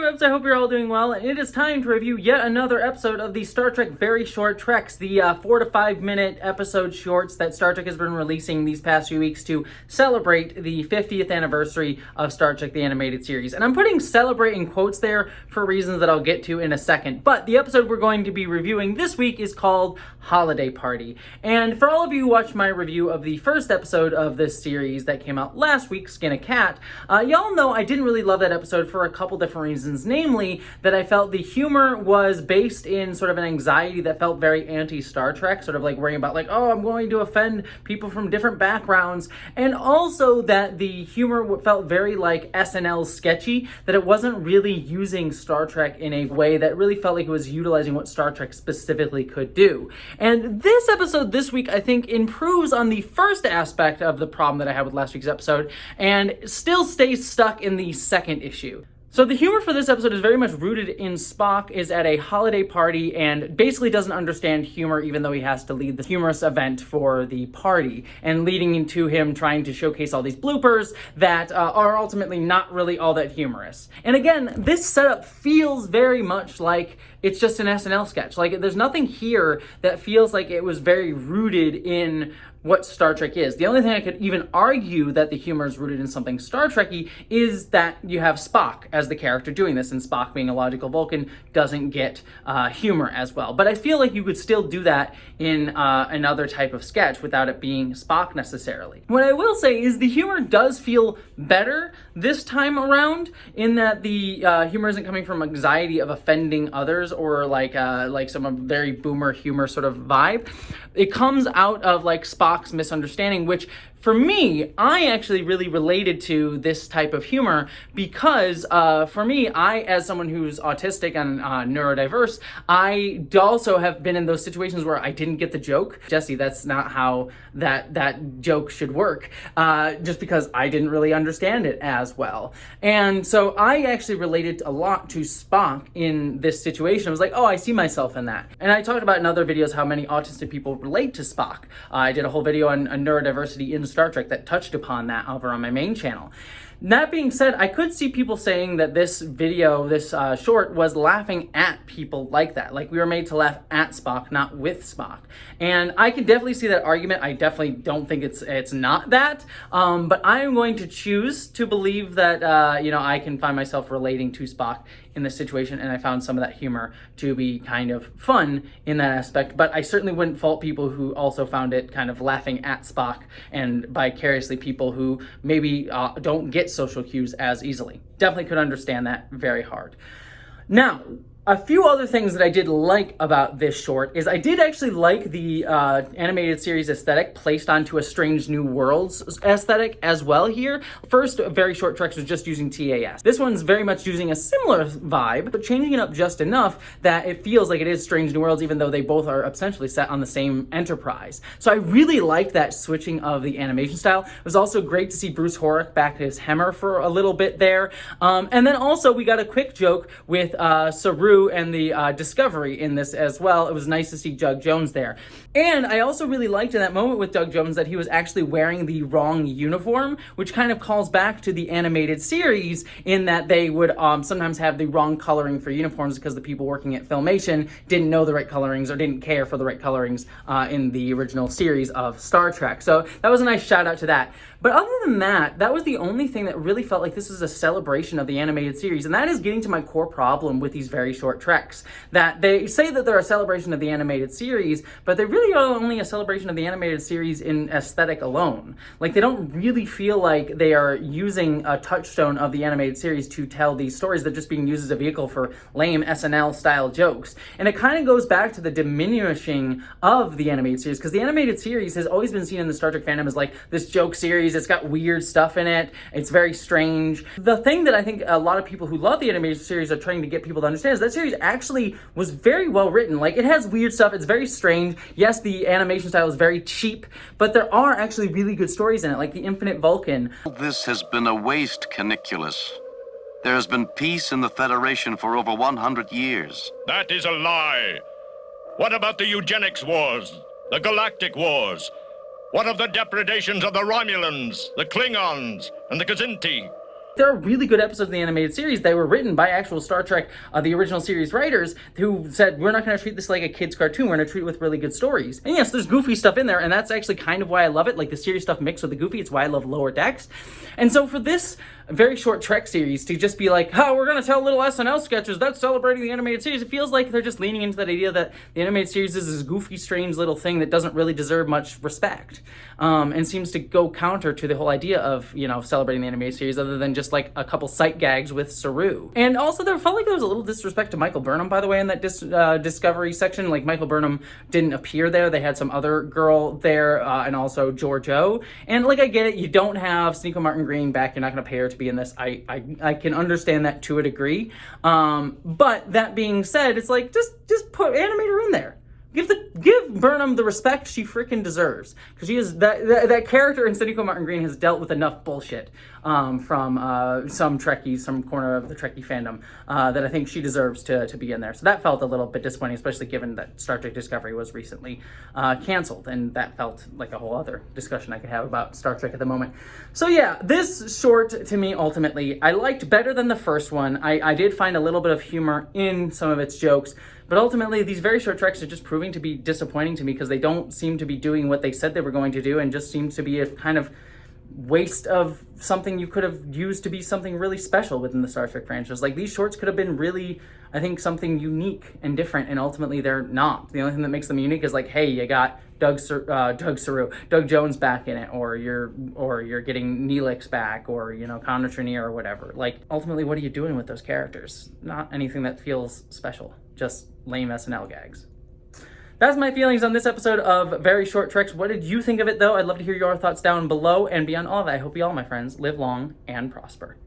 Webs, I hope you're all doing well, and it is time to review yet another episode of the Star Trek Very Short Treks, the 4 to 5 minute episode shorts that Star Trek has been releasing these past few weeks to celebrate the 50th anniversary of Star Trek the Animated Series. And I'm putting celebrate in quotes there for reasons that I'll get to in a second, but the episode we're going to be reviewing this week is called Holiday Party. And for all of you who watched my review of the first episode of this series that came out last week, Skin a Cat, y'all know I didn't really love that episode for a couple different reasons, namely that I felt the humor was based in sort of an anxiety that felt very anti-Star Trek, sort of like worrying about like, oh, I'm going to offend people from different backgrounds, and also that the humor felt very like SNL sketchy, that it wasn't really using Star Trek in a way that really felt like it was utilizing what Star Trek specifically could do. And this episode this week, I think, improves on the first aspect of the problem that I had with last week's episode, and still stays stuck in the second issue. So the humor for this episode is very much rooted in Spock is at a holiday party and basically doesn't understand humor, even though he has to lead the humorous event for the party, and leading into him trying to showcase all these bloopers that are ultimately not really all that humorous. And again, this setup feels very much like it's just an SNL sketch. Like, there's nothing here that feels like it was very rooted in what Star Trek is. The only thing I could even argue that the humor is rooted in something Star Trek-y is that you have Spock as the character doing this, and Spock, being a logical Vulcan, doesn't get humor as well. But I feel like you could still do that in another type of sketch without it being Spock necessarily. What I will say is the humor does feel better this time around, in that the humor isn't coming from anxiety of offending others or like some very boomer humor sort of vibe. It comes out of like Spock's misunderstanding, which for me, I actually really related to this type of humor because for me, as someone who's autistic and neurodiverse, I also have been in those situations where I didn't get the joke. Jessie, that's not how that joke should work, just because I didn't really understand it as well. And so I actually related a lot to Spock in this situation. I was like, oh, I see myself in that. And I talked about in other videos how many autistic people relate to Spock. I did a whole video on neurodiversity in Star Trek that touched upon that over on my main channel. That being said, I could see people saying that this video, this short, was laughing at people like that. Like, we were made to laugh at Spock, not with Spock. And I can definitely see that argument. I definitely don't think it's not that. But I'm going to choose to believe that, I can find myself relating to Spock in this situation, and I found some of that humor to be kind of fun in that aspect. But I certainly wouldn't fault people who also found it kind of laughing at Spock, and vicariously people who maybe don't get social cues as easily. Definitely could understand that very hard. Now, a few other things that I did like about this short is I did actually like the animated series aesthetic placed onto a Strange New Worlds aesthetic as well here. First, Very Short Treks was just using TAS. This one's very much using a similar vibe, but changing it up just enough that it feels like it is Strange New Worlds, even though they both are essentially set on the same Enterprise. So I really liked that switching of the animation style. It was also great to see Bruce Horak back to his Hammer for a little bit there. And then also we got a quick joke with Saru and the Discovery in this as well. It was nice to see Doug Jones there. And I also really liked in that moment with Doug Jones that he was actually wearing the wrong uniform, which kind of calls back to the animated series in that they would sometimes have the wrong coloring for uniforms because the people working at Filmation didn't know the right colorings or didn't care for the right colorings in the original series of Star Trek. So that was a nice shout out to that. But other than that, that was the only thing that really felt like this was a celebration of the animated series, and that is getting to my core problem with these Very Short Treks. That they say that they're a celebration of the animated series, but they really are only a celebration of the animated series in aesthetic alone. Like, they don't really feel like they are using a touchstone of the animated series to tell these stories. They're just being used as a vehicle for lame SNL-style jokes. And it kind of goes back to the diminishing of the animated series, because the animated series has always been seen in the Star Trek fandom as like this joke series. It's got weird stuff in it. It's very strange. The thing that I think a lot of people who love the animated series are trying to get people to understand is that series actually was very well written. Like, it has weird stuff. It's very strange. Yes, the animation style is very cheap, but there are actually really good stories in it, like the Infinite Vulcan. This has been a waste, Caniculus. There has been peace in the Federation for over 100 years. That is a lie. What about the eugenics wars, the galactic wars? What of the depredations of the Romulans, the Klingons, and the Kzinti? There are really good episodes of the animated series that were written by actual Star Trek, the original series writers, who said, we're not going to treat this like a kid's cartoon, we're going to treat it with really good stories. And yes, there's goofy stuff in there, and that's actually kind of why I love it, like the serious stuff mixed with the goofy. It's why I love Lower Decks. And so for this very short Trek series to just be like, oh, we're going to tell little SNL sketches, that's celebrating the animated series, it feels like they're just leaning into that idea that the animated series is this goofy, strange little thing that doesn't really deserve much respect, and seems to go counter to the whole idea of, you know, celebrating the animated series, other than just like a couple sight gags with Saru. And also there felt like there was a little disrespect to Michael Burnham, by the way, in that Discovery section. Like, Michael Burnham didn't appear there. They had some other girl there, and also Giorgio. And like, I get it, you don't have Sonequa Martin Green back, you're not going to pay her to be in this. I can understand that to a degree. But that being said, it's like, just put animate her in there. Give Burnham the respect she freaking deserves, because she is that character in Sonequa Martin Green has dealt with enough bullshit from some Trekkies, some corner of the Trekkie fandom, that I think she deserves to be in there. So that felt a little bit disappointing, especially given that Star Trek Discovery was recently canceled, and that felt like a whole other discussion I could have about Star Trek at the moment. So yeah, this short to me ultimately I liked better than the first one. I did find a little bit of humor in some of its jokes. But ultimately, these very short treks are just proving to be disappointing to me, because they don't seem to be doing what they said they were going to do, and just seems to be a kind of waste of something you could have used to be something really special within the Star Trek franchise. Like, these shorts could have been really, I think, something unique and different, and ultimately they're not. The only thing that makes them unique is like, hey, you got Doug Jones back in it, or you're getting Neelix back, or, you know, Connor Trenier or whatever. Like, ultimately, what are you doing with those characters? Not anything that feels special, just lame SNL gags. That's my feelings on this episode of Very Short Treks. What did you think of it, though? I'd love to hear your thoughts down below. And beyond all of that, I hope you all, my friends, live long and prosper.